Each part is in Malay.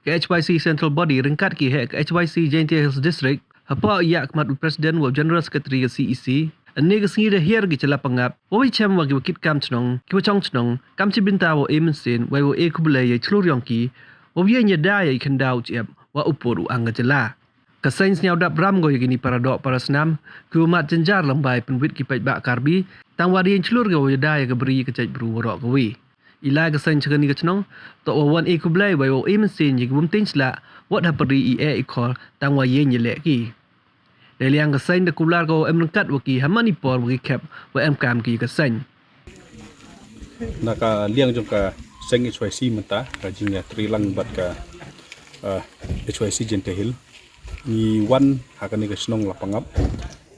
ke HYC Central Body ringkat ki ke HYC Jaintia Hills District hapa ia kemat Presiden wa General Secretary ke CEC ani ke singi dah hier ki cela pengap wa chem wa ki wakit kam chnong ki chong chnong kam chi binta wa emensin wa e kubule ye chlur yong ki wa ye nya da ye khandau chep wa upur ang cela Kesain senyau dap ram go yagini para dok para senam ku mat jenjar lembai penwit ki pej bak karbi tang wadi celur go yada ya geberi ke caj bru rok gawi ila kesain chegani ke chnong to wan e ku blai bai o emensin yi gum tin sla wat ha peri e call tang wa ye nyelek ki deliang kesain de kular go em lengkat waki hamani por waki kep wa em kam ki kesain naka liang jong ka seng HYC menta ka jingya trilang bat ka HYC Jaintia Hill ni wan hakani ka snong la pangap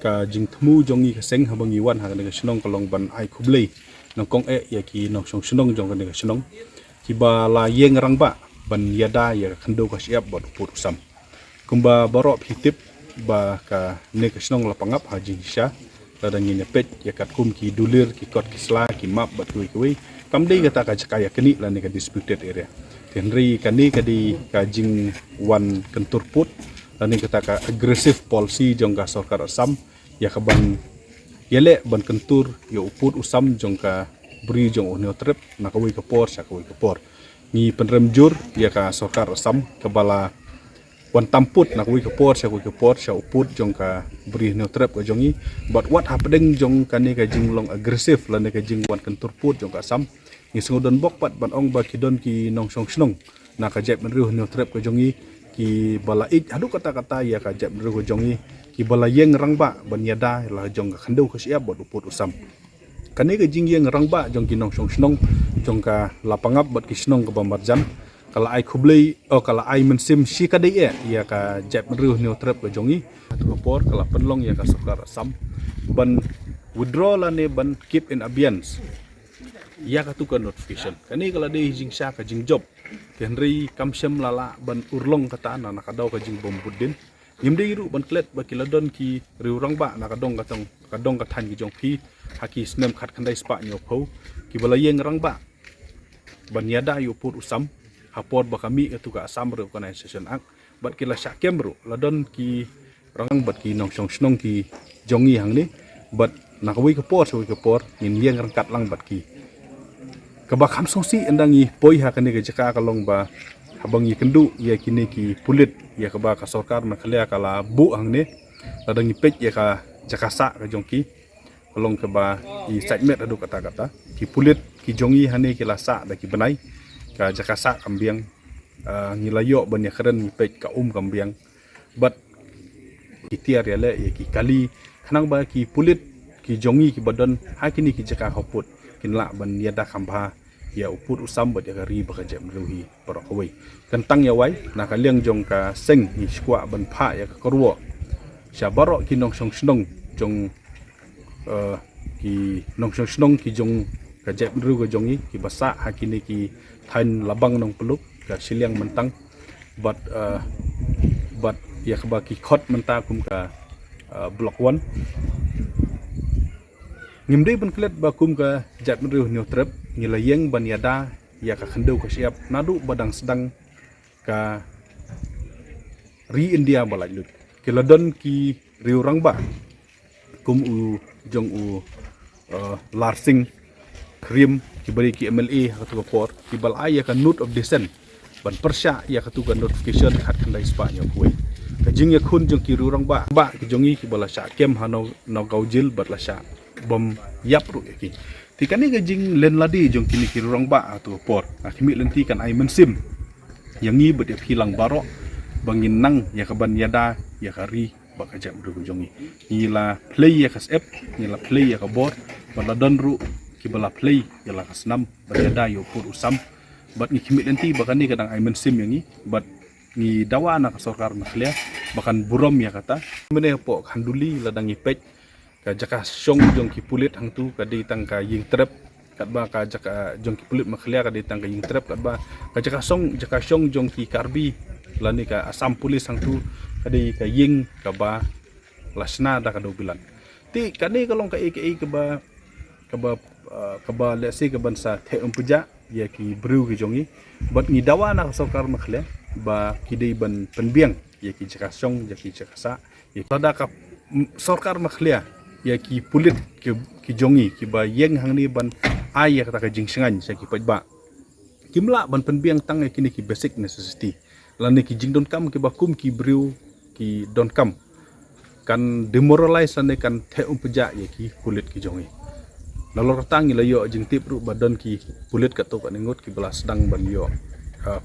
ka jing thmu jongi ka seng habangi wan hakani ka snong kalong ban ai khublei nong kong ya ki nong song snong jong ka snong ki ba la yeng rang ba ban yada ya khando ka siap bot put usam kumba barok hitip ba ka ne ka snong la pangap ha jing sha ladang ni pet ya kat kum ki dulir ki kot ki sla ki map bat kui kam dei kata ka jakaya keni la ne ka disputed area tenri kani ka di ka jing wan kentur put dan kita ka agresif policy jong ka sarkar Assam ya ka ban yele ban kentur ya uput usam jong ka beri jong unio trip nakawi ka por sa kawi ka por ni penremjur ya ka sarkar Assam ka bala wan tamput nakawi ka por sa uput jong ka beri unio trip ka jongi but what happening jong kani ka jing long agresif lan ka jing wan kentur put jong ka Assam ni sungudon bokpat ban ong ba kidon ki nong song snong na ka jep menru unio trip ka jongi ki bala ik adu kata-kata ya ka jap ru jongi ki bala yeng rang ba ban yada la jong ka khandau ka siap bot uput usam kane ka jing yeng rang ba jong ki nong song snong jong ka lapangap bot ki snong ka bamarjan kala ai khublei kala ai mensim si ka dei ya ka jap ru neu trep ka jongi atu por kala penlong ya ka sarkar Assam ban withdraw la ne ban keep in abeyance ya ka tu ka notification kane kala dei jing sha ka jing job Henry kamsem lala ban urlong kata na nakadaw ka jing bombudin yimde iru ban klet ba kiladon ki riurang ba nakadong ka than ki jong phi haki snem khat khandai spa nyo pho ki balayeng rang ba ban yada yu pur usam hapor ba kami etu ka Assam organization ak bat kila sha kemru ladon ki rang bat ki nong song snong ki jongi hang ni bat nakawi ka por nin yeng rang kat lang bat ki kabak ham songsi endangi poi hakane ke jaka kalong ba habangi kendu ya kini ki pulit ya kaba ka sarkar makhlea kala bu hangne ladangi pej ya ka jakasa ka jongki kalong kaba i segment adu kata-kata ki pulit ki jongi hane ki lasa da ki benai ka jakasa kambiang ngilayo ban ya keren pej ka kambiang bat itiar ya le ya ki kali khanang ba ki pulit ki jongi ki badan hakini ki jaka hoput kinla ban yada khamba ya uput usam bat ya ri ba jam ruhi parokawai kentang ya wai na ka liang jong ka seng ni skwa ban pha ya ka korwo sha barok ki nong song snong jong ki nong song snong ki jong ka jam ru ka jongi ki basa hakini ki thain labang nong peluk ka siliang mentang bat ya ka ba ki khot menta kum ka block 1 ngimdei ban klet ba kum ka jat ru neu trep ngilayeng ban yada ya ka khandau ka siap nadu badang sedang ka ri India balajut kiladon ki riurang ba kum u jong u larsing krim ki bari ki MLA ka tu por ki bal ay ya ka note of dissent ban persya ya ka tu ka notification khat khandai spa nya kuai ka jing ya khun jong ki riurang ba ki jongi ki bala sha kem hano no gaujil bat la sha bom yap ru ki tikani ga jing len ladi jong kini ki rong ba atu por akimi lenti kan ai mensim yang ngi bet hilang barok bangin nang ya kaban yada ya kari baka jam ru jongi ila play ya kasep ila play ya kabor bala donru ki bala play ya la kasnam yada yo pur usam bat ngi kimi lenti bakani kadang ai mensim yang ngi bat ngi dawa na sarkar makhlia bakan burom ya kata mene po handuli ladangi pej ka jaka song jong ki pulit hang tu ka di tang ka ying trep kat ba ka jaka jong ki pulit makhlia ka di tang ka ying trep kat ba ka jaka song jong ki karbi lani ka Assam pulis hang tu ka di ka ying ka ba lasna da ka do bilan ti kani kalong ka aka ka ba lesi ka bansa the umpuja ya ki bru ki jongi bat ngi dawa na sarkar makhlia ba kidei ban penbiang ya ki jakasong ya ki jakasa ya tada ka sarkar makhlia ya ki pulit ki jongi ki ba yeng hang ni ban ai ya kata ka jingsengan sa ki pajba kimla ban penbiang tang ya kini ki basic necessity lan ki jingdon kam ki ba kum ki briu ki don kam kan demoralize ane kan the peja ya ki kulit ki jongi lalor tang ila yo jing tip ru badan ki kulit ka to ka ningot ki belas dang ban yo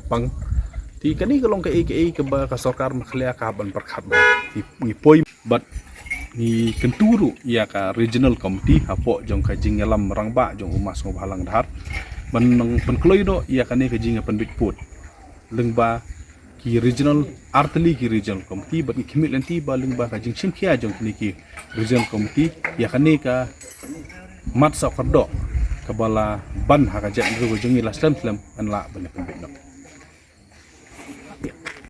pang ti kani kalong ke ba ka sarkar makhlia ka ban perkhat ba ti ni poi bat ni kenturu ya ka regional committee hapo jong ka jing yalam rangba jong umas ngo halang dhar ban kloi do ya kani ka jing pan bit put lengba ki regional artli ki regional committee bat ki khimit lenti ba lengba ka jing simkhia jong kini ki regional committee ya kani ka mat sa fardo kabala ban haka jat ru jongi laslam slam an la ban pembit no